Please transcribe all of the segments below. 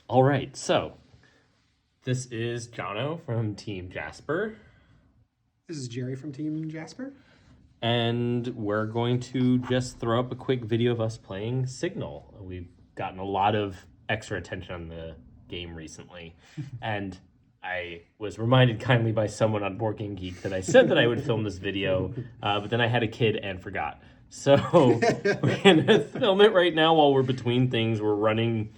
All right, so this is Jono from Team Jasper, This is Jerry from Team Jasper. and we're going to just throw up a quick video of us playing Signal. We've gotten a lot of extra attention on the game recently, and I was reminded kindly by someone on Board Game Geek that I said that I would film this video, but then I had a kid and forgot. So we're going to film it right now while we're between things. We're running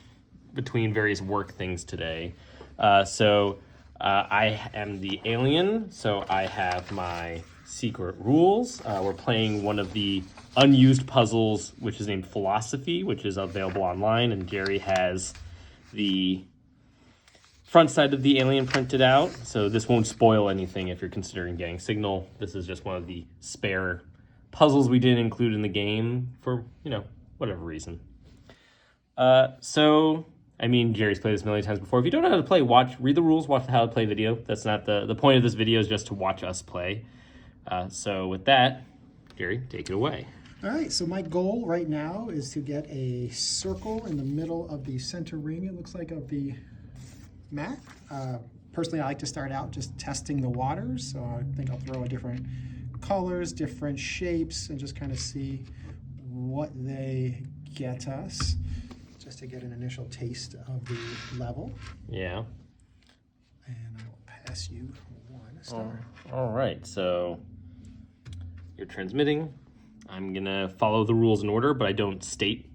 between various work things today. I am the alien, so I have my secret rules. We're playing one of the unused puzzles, which is named Philosophy, which is available online, and Jerry has the front side of the alien printed out, so this won't spoil anything if you're considering getting Signal. This is just one of the spare puzzles we didn't include in the game for, whatever reason. Jerry's played this a million times before. If you don't know how to play, read the rules, watch the how to play video. That's not the point of this video is just to watch us play. So with that, Jerry, take it away. All right, so my goal right now is to get a circle in the middle of the center ring, it looks like, of the mat. Personally, I like to start out just testing the waters, so I think I'll throw a different colors, different shapes, and just kind of see what they get us, just to get an initial taste of the level. Yeah. And I will pass you one star. All right, so you're transmitting. I'm going to follow the rules in order, but I don't state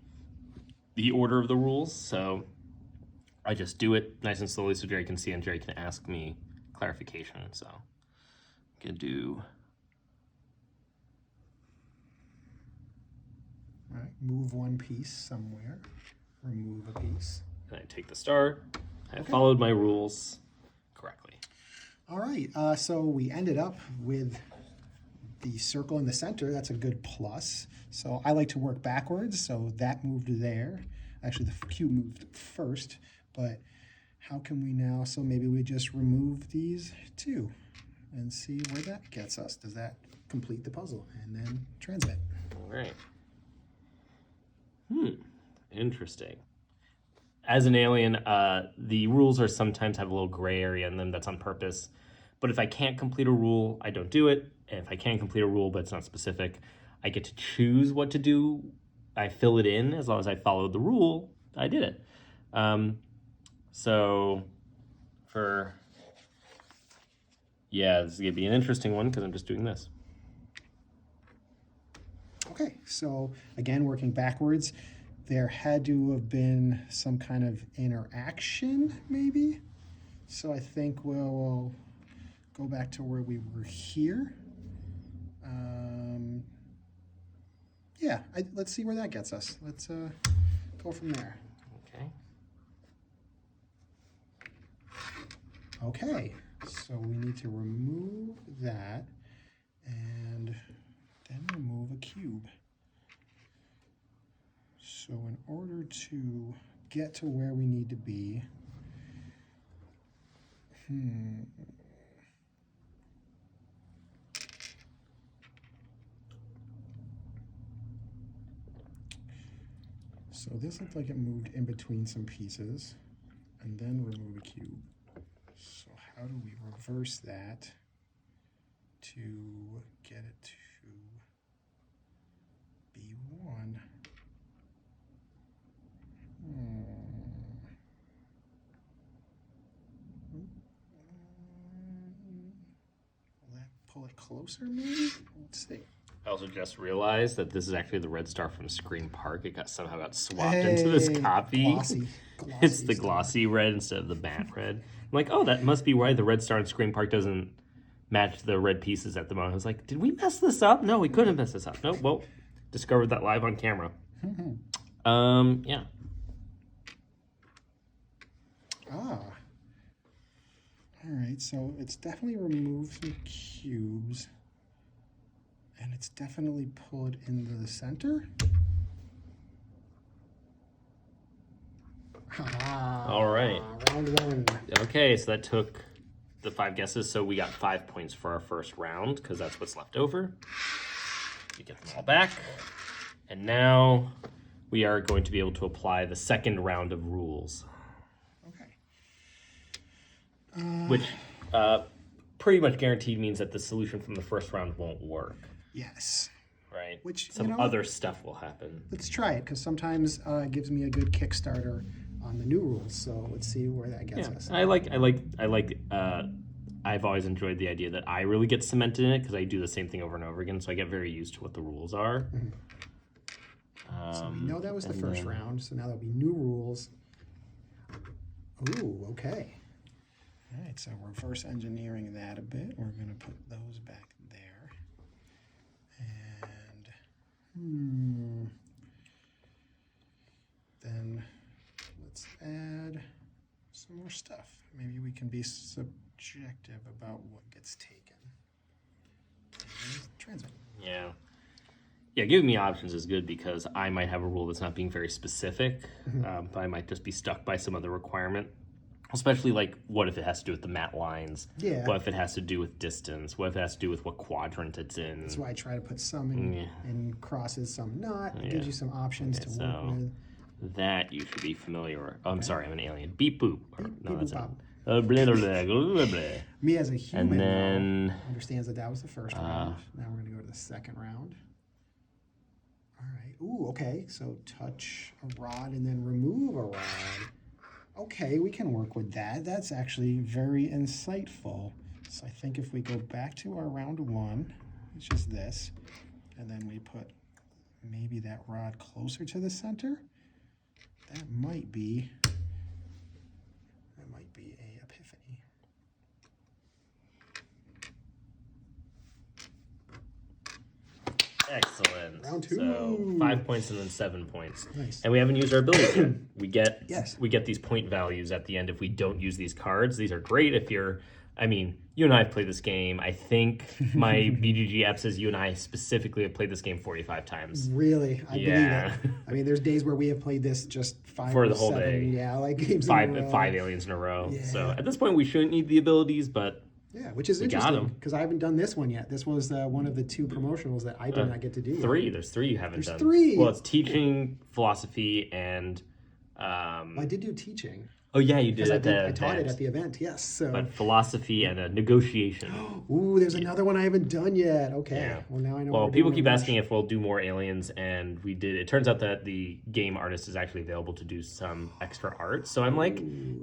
the order of the rules, so I just do it nice and slowly so Jerry can see and Jerry can ask me clarification. So I'm going to do... All right, move one piece somewhere, remove a piece. And I take the star. I followed my rules correctly. All right, so we ended up with the circle in the center. That's a good plus. So I like to work backwards, so that moved there. Actually, the cube moved first, but how can we now? So maybe we just remove these two and see where that gets us. Does that complete the puzzle? And then transmit. All right. Interesting. As an alien, the rules are sometimes have a little gray area in them. That's on purpose. But if I can't complete a rule, I don't do it. And if I can complete a rule, but it's not specific, I get to choose what to do. I fill it in. As long as I followed the rule, I did it. This is going to be an interesting one because I'm just doing this. Okay, so again, working backwards, there had to have been some kind of interaction, maybe. So I think we'll go back to where we were here. Let's see where that gets us. Let's go from there. Okay, so we need to remove that and then remove a cube. So in order to get to where we need to be, so this looked like it moved in between some pieces, and then remove a cube. So how do we reverse that to get it to B1? Will that pull it closer, maybe? Let's see. I also just realized that this is actually the red star from Screen Park. It somehow got swapped into this copy. Glossy It's the stuff. glossy red instead of the matte red. I'm like, oh, that must be why the red star in Screen Park doesn't match the red pieces at the moment. I was like, did we mess this up? No, we couldn't mess this up. Nope, well, discovered that live on camera. Yeah. All right, so it's definitely removed some cubes, and it's definitely pulled into the center. All right. Round one. Okay, so that took the 5 guesses, so we got 5 points for our first round because that's what's left over. We get them all back, and now we are going to be able to apply the second round of rules. which pretty much guaranteed means that the solution from the first round won't work, Yes. right? Which, some other stuff will happen. Let's try it, because sometimes it gives me a good Kickstarter on the new rules. So let's see where that gets us. I've always enjoyed the idea that I really get cemented in it because I do the same thing over and over again, so I get very used to what the rules are. So we know that was the first round, so now there'll be new rules. Ooh, okay. All right, so reverse engineering that a bit. We're going to put those back there. And then let's add some more stuff. Maybe we can be subjective about what gets taken. Transmit. Yeah. Yeah, giving me options is good because I might have a rule that's not being very specific, but I might just be stuck by some other requirement. Especially like, what if it has to do with the mat lines? Yeah. What if it has to do with distance? What if it has to do with what quadrant it's in? That's why I try to put some in crosses, some not. It gives you some options to work with. That you should be familiar with. Oh, I'm sorry, I'm an alien. Beep boop. Beep, That's boop, it. Blah, blah, blah, blah, blah. Me as a human And then, though, understands that was the first round. Now we're going to go to the second round. All right. Ooh, okay. So touch a rod and then remove a rod. Okay, we can work with that. That's actually very insightful. So I think if we go back to our round one, which is this, and then we put maybe that rod closer to the center, that might be a epiphany. excellent. Round two. So 5 points and then 7 points. Nice. And we haven't used our abilities yet. We get Yes. we get these point values at the end if we don't use these cards. These are great if you're. I mean, you and I have played this game. I think my BGG app says you and I specifically have played this game 45 times. Really, I believe it. I mean, there's days where we have played this just five For or the whole seven, day. yeah, like games Five in a row. aliens in a row. Yeah. So at this point, we shouldn't need the abilities, but Yeah, which is got interesting 'em. because I haven't done this one yet. This was one of the two promotionals that I did not get to do. three. There's three you haven't done. three. Well, it's teaching, philosophy, and. I did do teaching. Oh yeah, you did. I At taught it at the event. Yes. So. But philosophy and a negotiation. Ooh, there's another one I haven't done yet. Okay. Yeah. Well, now I know. Well, what we're people doing keep in asking if we'll do more aliens, and we did. It turns out that the game artist is actually available to do some extra art. So I'm like,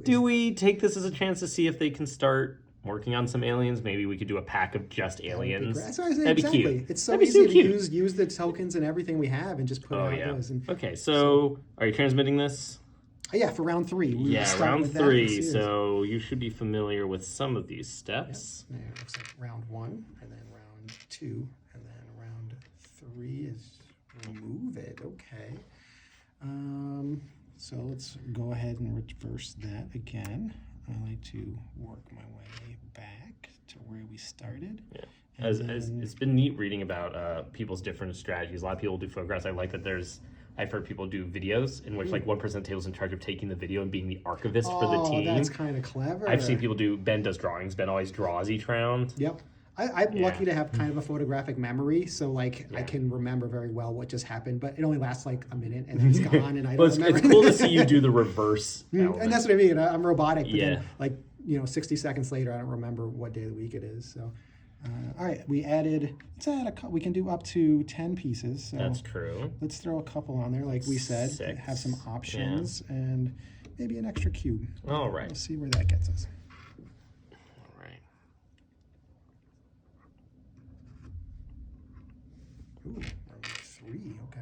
do we take this as a chance to see if they can start working on some aliens? Maybe we could do a pack of just aliens. That's what I was saying. That'd be Exactly. cute. It's so That'd be easy so to cute. use the tokens and everything we have and just put Oh out yeah. those. And, Okay, so are you transmitting this? yeah, for round three. We Yeah, start round with that and three. see So you should be familiar with some of these steps. There, it looks like round one, and then round two, and then round three is remove it. Okay. So let's go ahead and reverse that again. I like to work my way back to where we started. Yeah. As it's been neat reading about people's different strategies. A lot of people do photographs. I like that I've heard people do videos in which like one person at the table is in charge of taking the video and being the archivist for the team. That's kind of clever. I've seen people do. Ben does drawings. Ben always draws each round. Yep. I'm lucky to have kind of a photographic memory, so like I Yeah. can remember very well what just happened, but it only lasts like a minute and then it's gone, and I don't Well, remember. it's cool to see you do the reverse. And that's what I mean. I'm robotic, but Yeah. then like 60 seconds later, I don't remember what day of the week it is. So, all right, we added. Let's add we can do up to 10 pieces. So That's true. let's throw a couple on there, like we said. 6. Have some options and maybe an extra cube. All right. We'll see where that gets us. All right. Ooh, round 3. Okay.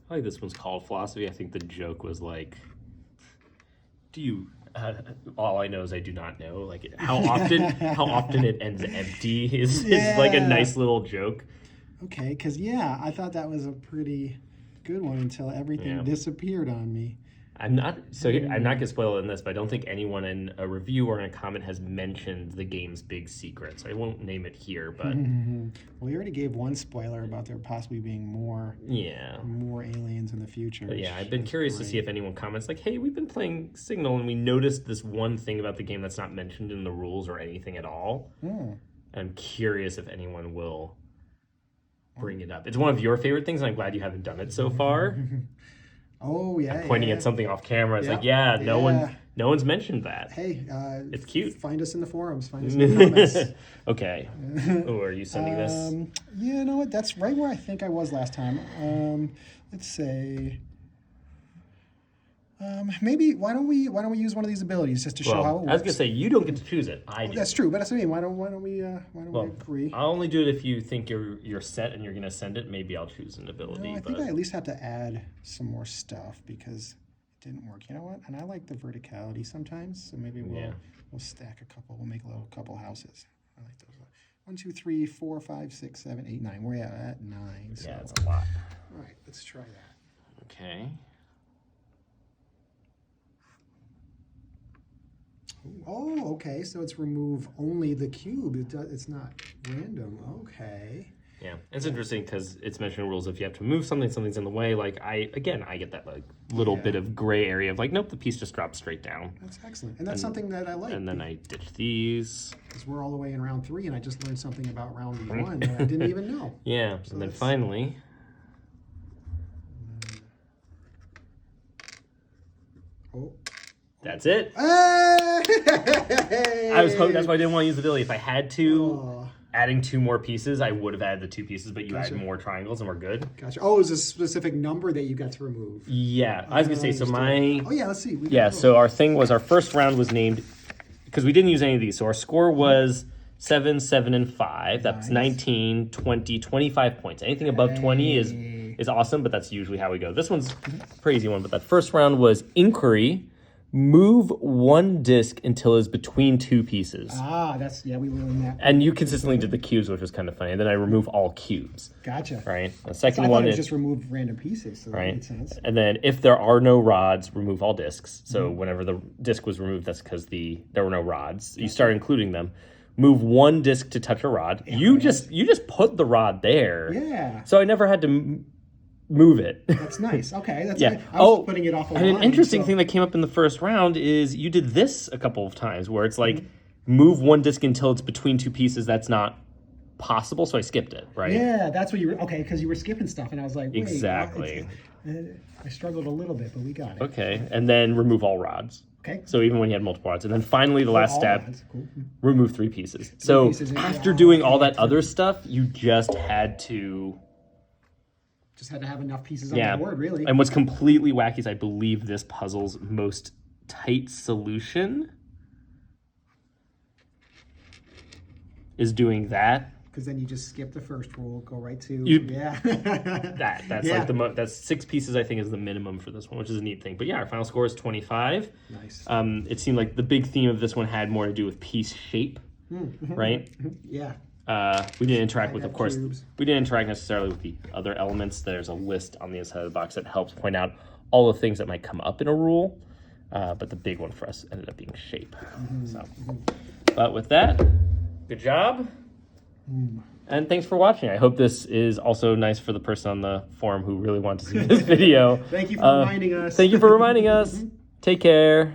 I like this one's called philosophy. I think the joke was like, do you? All I know is I do not know. Like how often it ends empty is like a nice little joke. Okay, because I thought that was a pretty good one until everything disappeared on me. I'm not gonna spoil it in this, but I don't think anyone in a review or in a comment has mentioned the game's big secret, so I won't name it here. But Well, we already gave one spoiler about there possibly being more aliens in the future. But yeah, I've been curious to see if anyone comments like, "Hey, we've been playing Signal and we noticed this one thing about the game that's not mentioned in the rules or anything at all." I'm curious if anyone will bring it up. It's one of your favorite things, and I'm glad you haven't done it so far. Oh yeah. I'm pointing yeah. at something off camera. It's Yep. like, yeah, no Yeah. one's mentioned that. Hey, It's cute. Find us in the forums. Find us in the comments. Okay. Oh, are you sending this? Yeah, you know what? That's right where I think I was last time. Let's say. Maybe why don't we use one of these abilities just to show how it works? I was gonna say you don't get to choose it. I do. That's true, but that's what I mean. Why don't we agree? I'll only do it if you think you're set and you're gonna send it. Maybe I'll choose an ability. No, I think I at least have to add some more stuff because it didn't work. You know what? And I like the verticality sometimes, so maybe we'll stack a couple. We'll make a little couple houses. I like those. 1, 2, 3, 4, 5, 6, 7, 8, 9. We're at 9. So. Yeah, it's a lot. All right, let's try that. Okay. Oh, okay. So it's remove only the cube. It's not random. Okay. Yeah, it's interesting because it's mentioning rules. If you have to move something, something's in the way. Like I get that like little bit of gray area of like, nope, the piece just drops straight down. That's excellent, and that's something that I like. And then I ditch these. Because we're all the way in round 3, and I just learned something about round 1 that I didn't even know. Yeah, so and then finally. Oh. That's it. Hey! I was hoping that's why I didn't want to use the ability. If I had to, adding 2 more pieces, I would have added the 2 pieces, but you add more triangles and we're good. Gotcha. Oh, is a specific number that you got to remove? Yeah, I was gonna say so. Oh yeah, let's see. So our thing was our first round was named because we didn't use any of these. So our score was 7, 7, and 5. That's 19, 20, 25 points. Anything above 20 is awesome, but that's usually how we go. This one's a pretty easy one, but that first round was inquiry. Move 1 disc until it's between 2 pieces. We learned that. And you consistently did the cubes, which was kind of funny. And then I remove all cubes. Gotcha. Right. The second I one is is just remove random pieces. So that makes sense. And then if there are no rods, remove all discs. So whenever the disc was removed, that's because there were no rods. You start including them. Move 1 disc to touch a rod. Yeah, you just put the rod there. Yeah. So I never had to move it. That's nice. Okay. That's yeah. I was putting it off a line. And an interesting thing that came up in the first round is you did this a couple of times where it's like move 1 disc until it's between 2 pieces. That's not possible, so I skipped it, right? Yeah, that's what you were, because you were skipping stuff, and I was like, wait, exactly. I struggled a little bit, but we got it. Okay, and then remove all rods. Okay. So even when you had multiple rods. And then finally the last step, remove 3 pieces. After pieces doing all that other stuff, you just had to... Just had to have enough pieces on the board, really. And what's completely wacky is I believe this puzzle's most tight solution is doing that. Because then you just skip the first rule, go right to that's like that's 6 pieces I think is the minimum for this one, which is a neat thing. But yeah, our final score is 25. Nice. It seemed like the big theme of this one had more to do with piece shape, right? Yeah. We didn't interact with, of course, cubes. we didn't interact necessarily with the other elements. There's a list on the inside of the box that helps point out all the things that might come up in a rule. But the big one for us ended up being shape. But with that, good job. And thanks for watching. I hope this is also nice for the person on the forum who really wanted to see this video. Thank you for reminding us. Thank you for reminding us. Take care.